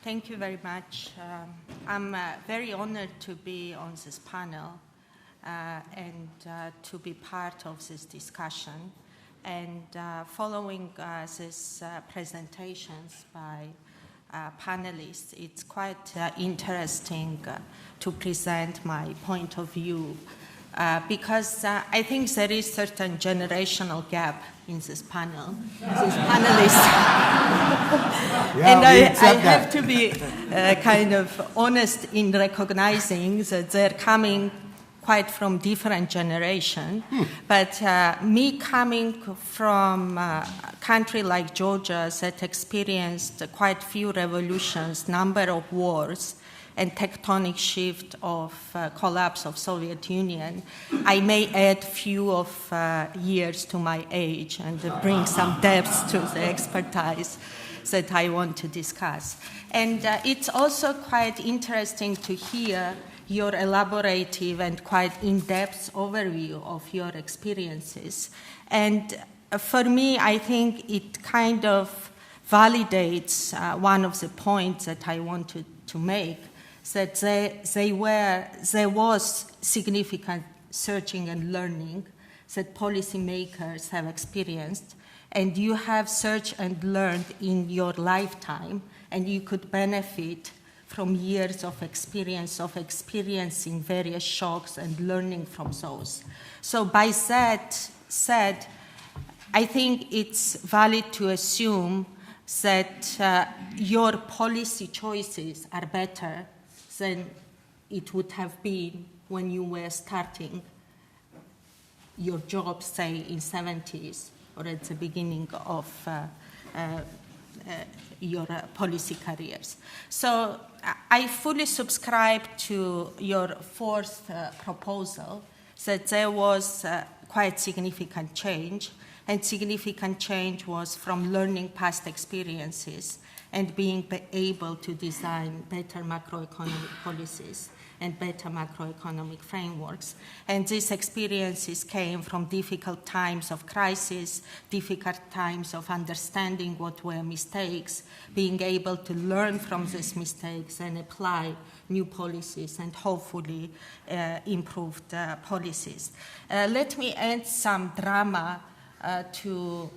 Thank you very much. I'm very honored to be on this panel and to be part of this discussion. And following these presentations by panelists, it's quite interesting to present my point of view because I think there is certain generational gap in this panel, these panelists. And I have to be kind of honest in recognizing that they're coming quite from different generation. But me coming from a country like Georgia that experienced quite few revolutions, number of wars, and tectonic shift of collapse of Soviet Union, I may add few of years to my age and bring some depth to the expertise that I want to discuss. And it's also quite interesting to hear your elaborative and quite in-depth overview of your experiences. And for me, I think it kind of validates one of the points that I wanted to make, that there was significant searching and learning that policymakers have experienced, and you have searched and learned in your lifetime, and you could benefit from years of experiencing various shocks and learning from those. So by that said, I think it's valid to assume that your policy choices are better than it would have been when you were starting your job, say, in 70s or at the beginning of your policy careers. So I fully subscribe to your fourth proposal that there was quite significant change, and significant change was from learning past experiences and being able to design better macroeconomic policies and better macroeconomic frameworks. And these experiences came from difficult times of crisis, difficult times of understanding what were mistakes, being able to learn from these mistakes and apply new policies and hopefully improved policies. Let me add some drama to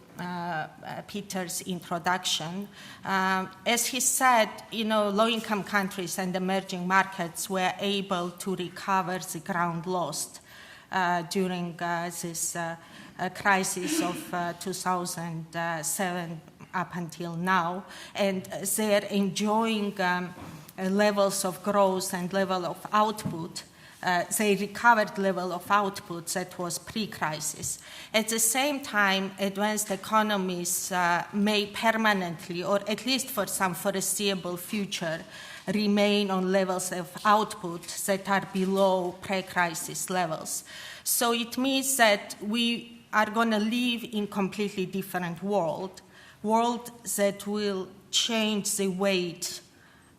Peter's introduction. As he said, low-income countries and emerging markets were able to recover the ground lost during this crisis of 2007 up until now, and they're enjoying levels of growth and level of output. They recovered level of output that was pre-crisis. At the same time, advanced economies may permanently, or at least for some foreseeable future, remain on levels of output that are below pre-crisis levels. So it means that we are going to live in completely different world that will change the weight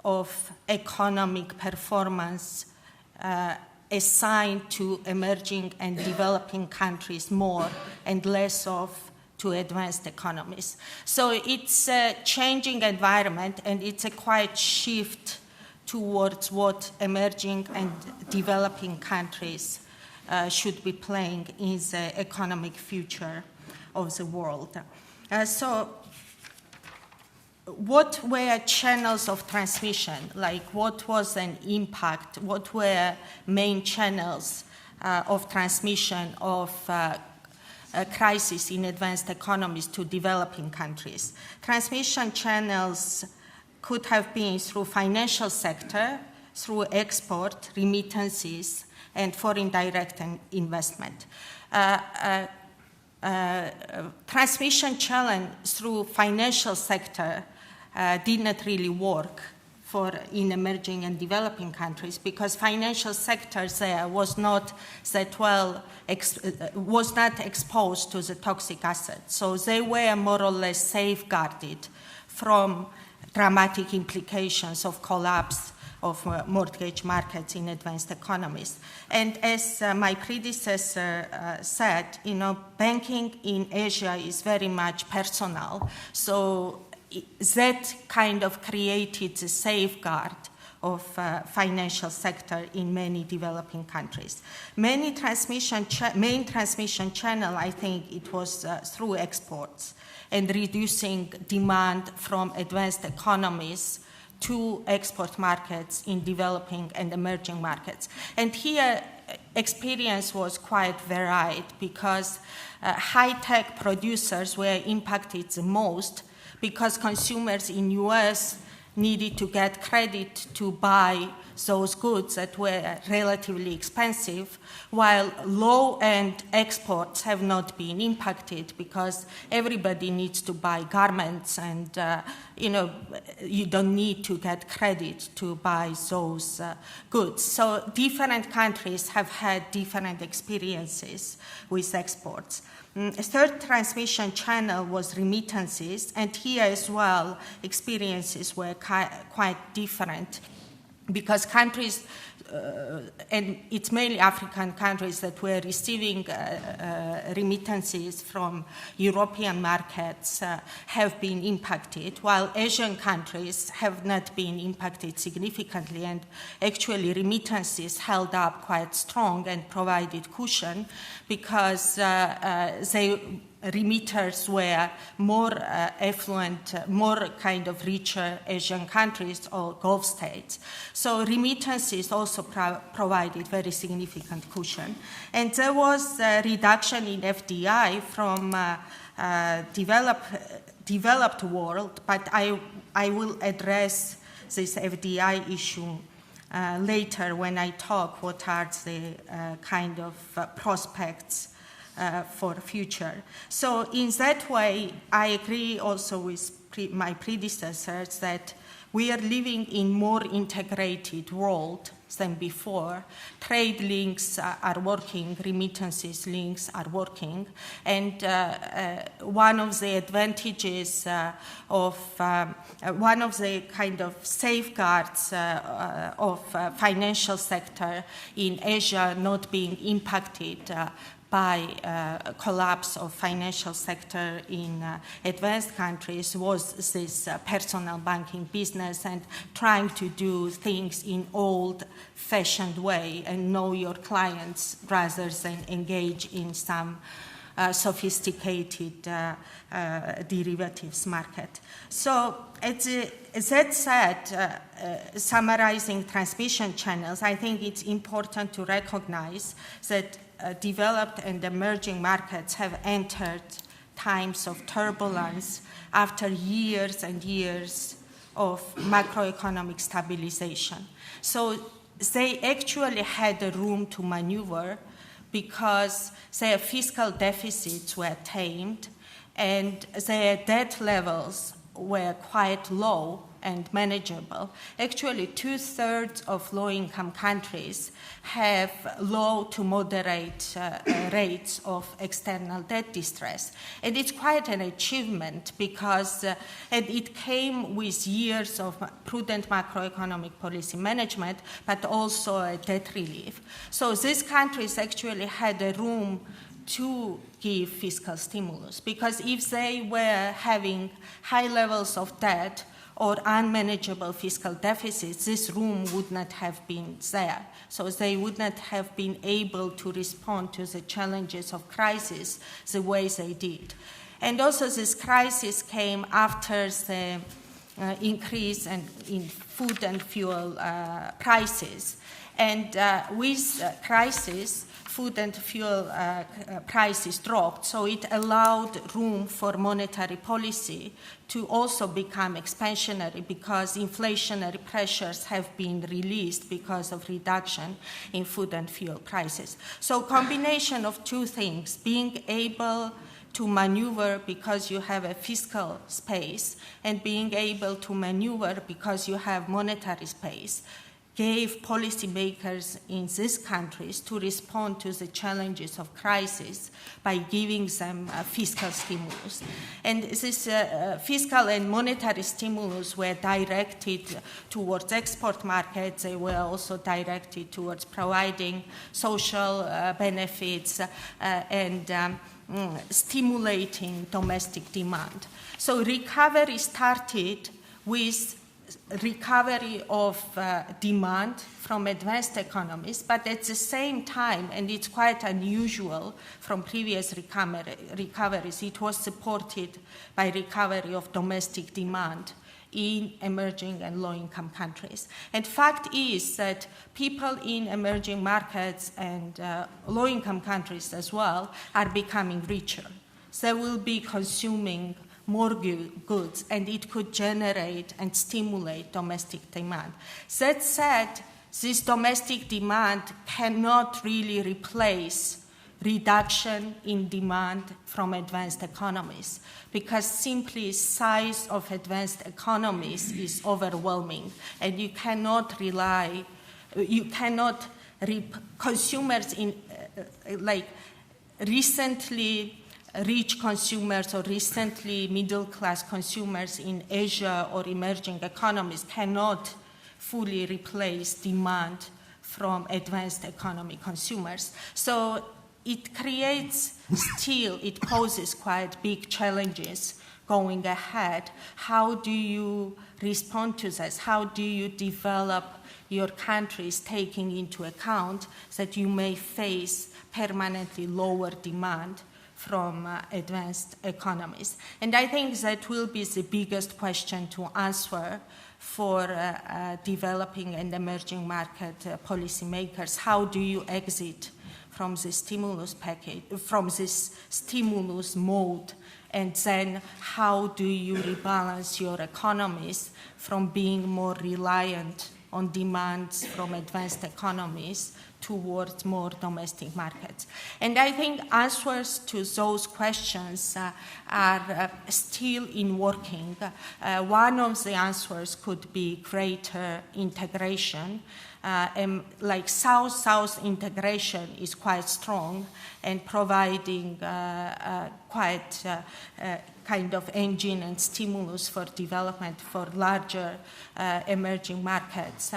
of economic performance assigned to emerging and developing countries more and less of to advanced economies. So it's a changing environment, and it's a quite shift towards what emerging and developing countries should be playing in the economic future of the world. So what were channels of transmission? Like, what was an impact? What were main channels of transmission of a crisis in advanced economies to developing countries? Transmission channels could have been through financial sector, through export, remittances, and foreign direct investment. Transmission channel through financial sector did not really work in emerging and developing countries, because financial sector there was not that was not exposed to the toxic assets. So they were more or less safeguarded from dramatic implications of collapse of mortgage markets in advanced economies. And as my predecessor said, banking in Asia is very much personal. So that kind of created the safeguard of financial sector in many developing countries. Main transmission channel, I think it was through exports and reducing demand from advanced economies to export markets in developing and emerging markets. And here, experience was quite varied because high-tech producers were impacted the most because consumers in US needed to get credit to buy those goods that were relatively expensive, while low-end exports have not been impacted because everybody needs to buy garments and you don't need to get credit to buy those goods. So different countries have had different experiences with exports. A third transmission channel was remittances, and here as well, experiences were quite different because countries, and it's mainly African countries that were receiving remittances from European markets have been impacted, while Asian countries have not been impacted significantly, and actually remittances held up quite strong and provided cushion because remitters were more affluent, more kind of richer Asian countries or Gulf states. So remittances also provided very significant cushion. And there was a reduction in FDI from developed world, but I will address this FDI issue later when I talk what are the kind of prospects for the future. So in that way, I agree also with my predecessors that we are living in more integrated world than before. Trade links are working, remittances links are working, and one of the advantages one of the kind of safeguards of financial sector in Asia not being impacted by collapse of financial sector in advanced countries was this personal banking business and trying to do things in old-fashioned way and know your clients rather than engage in some sophisticated derivatives market. So that said, summarizing transmission channels, I think it's important to recognize that developed and emerging markets have entered times of turbulence after years and years of macroeconomic stabilization. So they actually had a room to maneuver because their fiscal deficits were tamed and their debt levels were quite low and manageable. Actually, 2/3 of low-income countries have low to moderate rates of external debt distress. And it's quite an achievement because and it came with years of prudent macroeconomic policy management, but also a debt relief. So these countries actually had a room to give fiscal stimulus because if they were having high levels of debt or unmanageable fiscal deficits, this room would not have been there. So they would not have been able to respond to the challenges of crisis the way they did. And also this crisis came after the increase in food and fuel prices. And with crisis, food and fuel prices dropped, so it allowed room for monetary policy to also become expansionary because inflationary pressures have been released because of reduction in food and fuel prices. So combination of two things, being able to maneuver because you have a fiscal space and being able to maneuver because you have monetary space, gave policymakers in these countries to respond to the challenges of crisis by giving them fiscal stimulus. And this fiscal and monetary stimulus were directed towards export markets. They were also directed towards providing social benefits and stimulating domestic demand. So recovery started with recovery of demand from advanced economies, but at the same time, and it's quite unusual from previous recoveries, it was supported by recovery of domestic demand in emerging and low-income countries. And fact is that people in emerging markets and low-income countries as well are becoming richer. They will be consuming more goods, and it could generate and stimulate domestic demand. That said, this domestic demand cannot really replace reduction in demand from advanced economies, because simply size of advanced economies is overwhelming, and you cannot consumers in like recently rich consumers or recently middle-class consumers in Asia or emerging economies cannot fully replace demand from advanced economy consumers. So it poses quite big challenges going ahead. How do you respond to this? How do you develop your countries taking into account that you may face permanently lower demand from advanced economies? And I think that will be the biggest question to answer for developing and emerging market policymakers. How do you exit from this stimulus package, from this stimulus mode, and then how do you rebalance your economies from being more reliant on demands from advanced economies towards more domestic markets? And I think answers to those questions are still in working. One of the answers could be greater integration. Like South-South integration is quite strong and providing quite kind of engine and stimulus for development for larger emerging markets.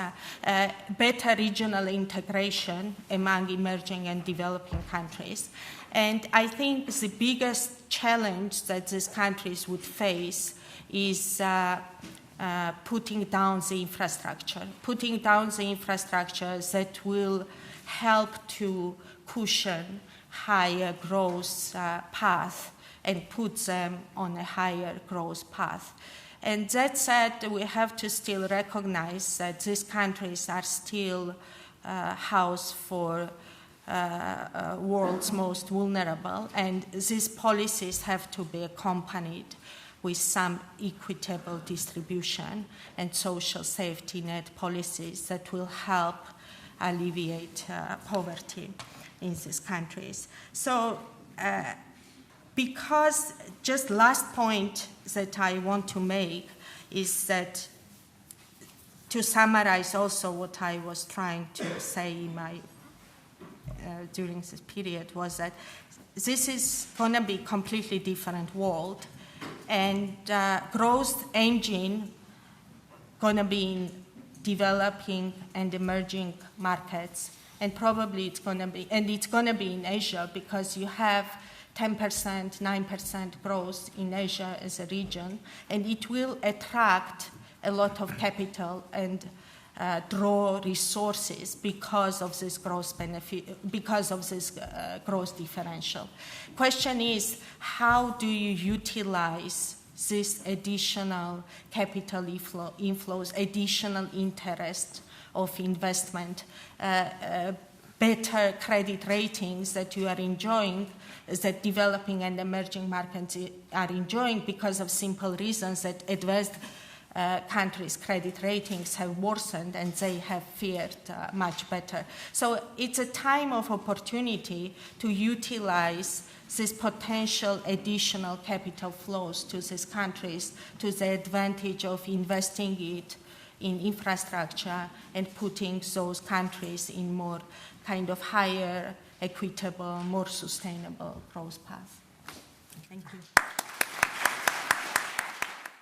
Better regional integration among emerging and developing countries. And I think the biggest challenge that these countries would face is putting down the infrastructure that will help to cushion higher growth path and put them on a higher growth path. And that said, we have to still recognize that these countries are still house for world's most vulnerable, and these policies have to be accompanied with some equitable distribution and social safety net policies that will help alleviate poverty in these countries. So, because just last point that I want to make is that, to summarize also what I was trying to say in my during this period, was that this is going to be a completely different world, and growth engine going to be in developing and emerging markets, and probably it's going to be in Asia, because you have 10%, 9% growth in Asia as a region, and it will attract a lot of capital and draw resources because of this growth growth differential. Question is, how do you utilize this additional capital inflows, additional interest of investment, better credit ratings that you are enjoying, that developing and emerging markets are enjoying, because of simple reasons that advanced countries' credit ratings have worsened and they have fared much better. So it's a time of opportunity to utilize this potential additional capital flows to these countries to the advantage of investing it in infrastructure and putting those countries in more kind of higher, equitable, more sustainable growth path. Thank you.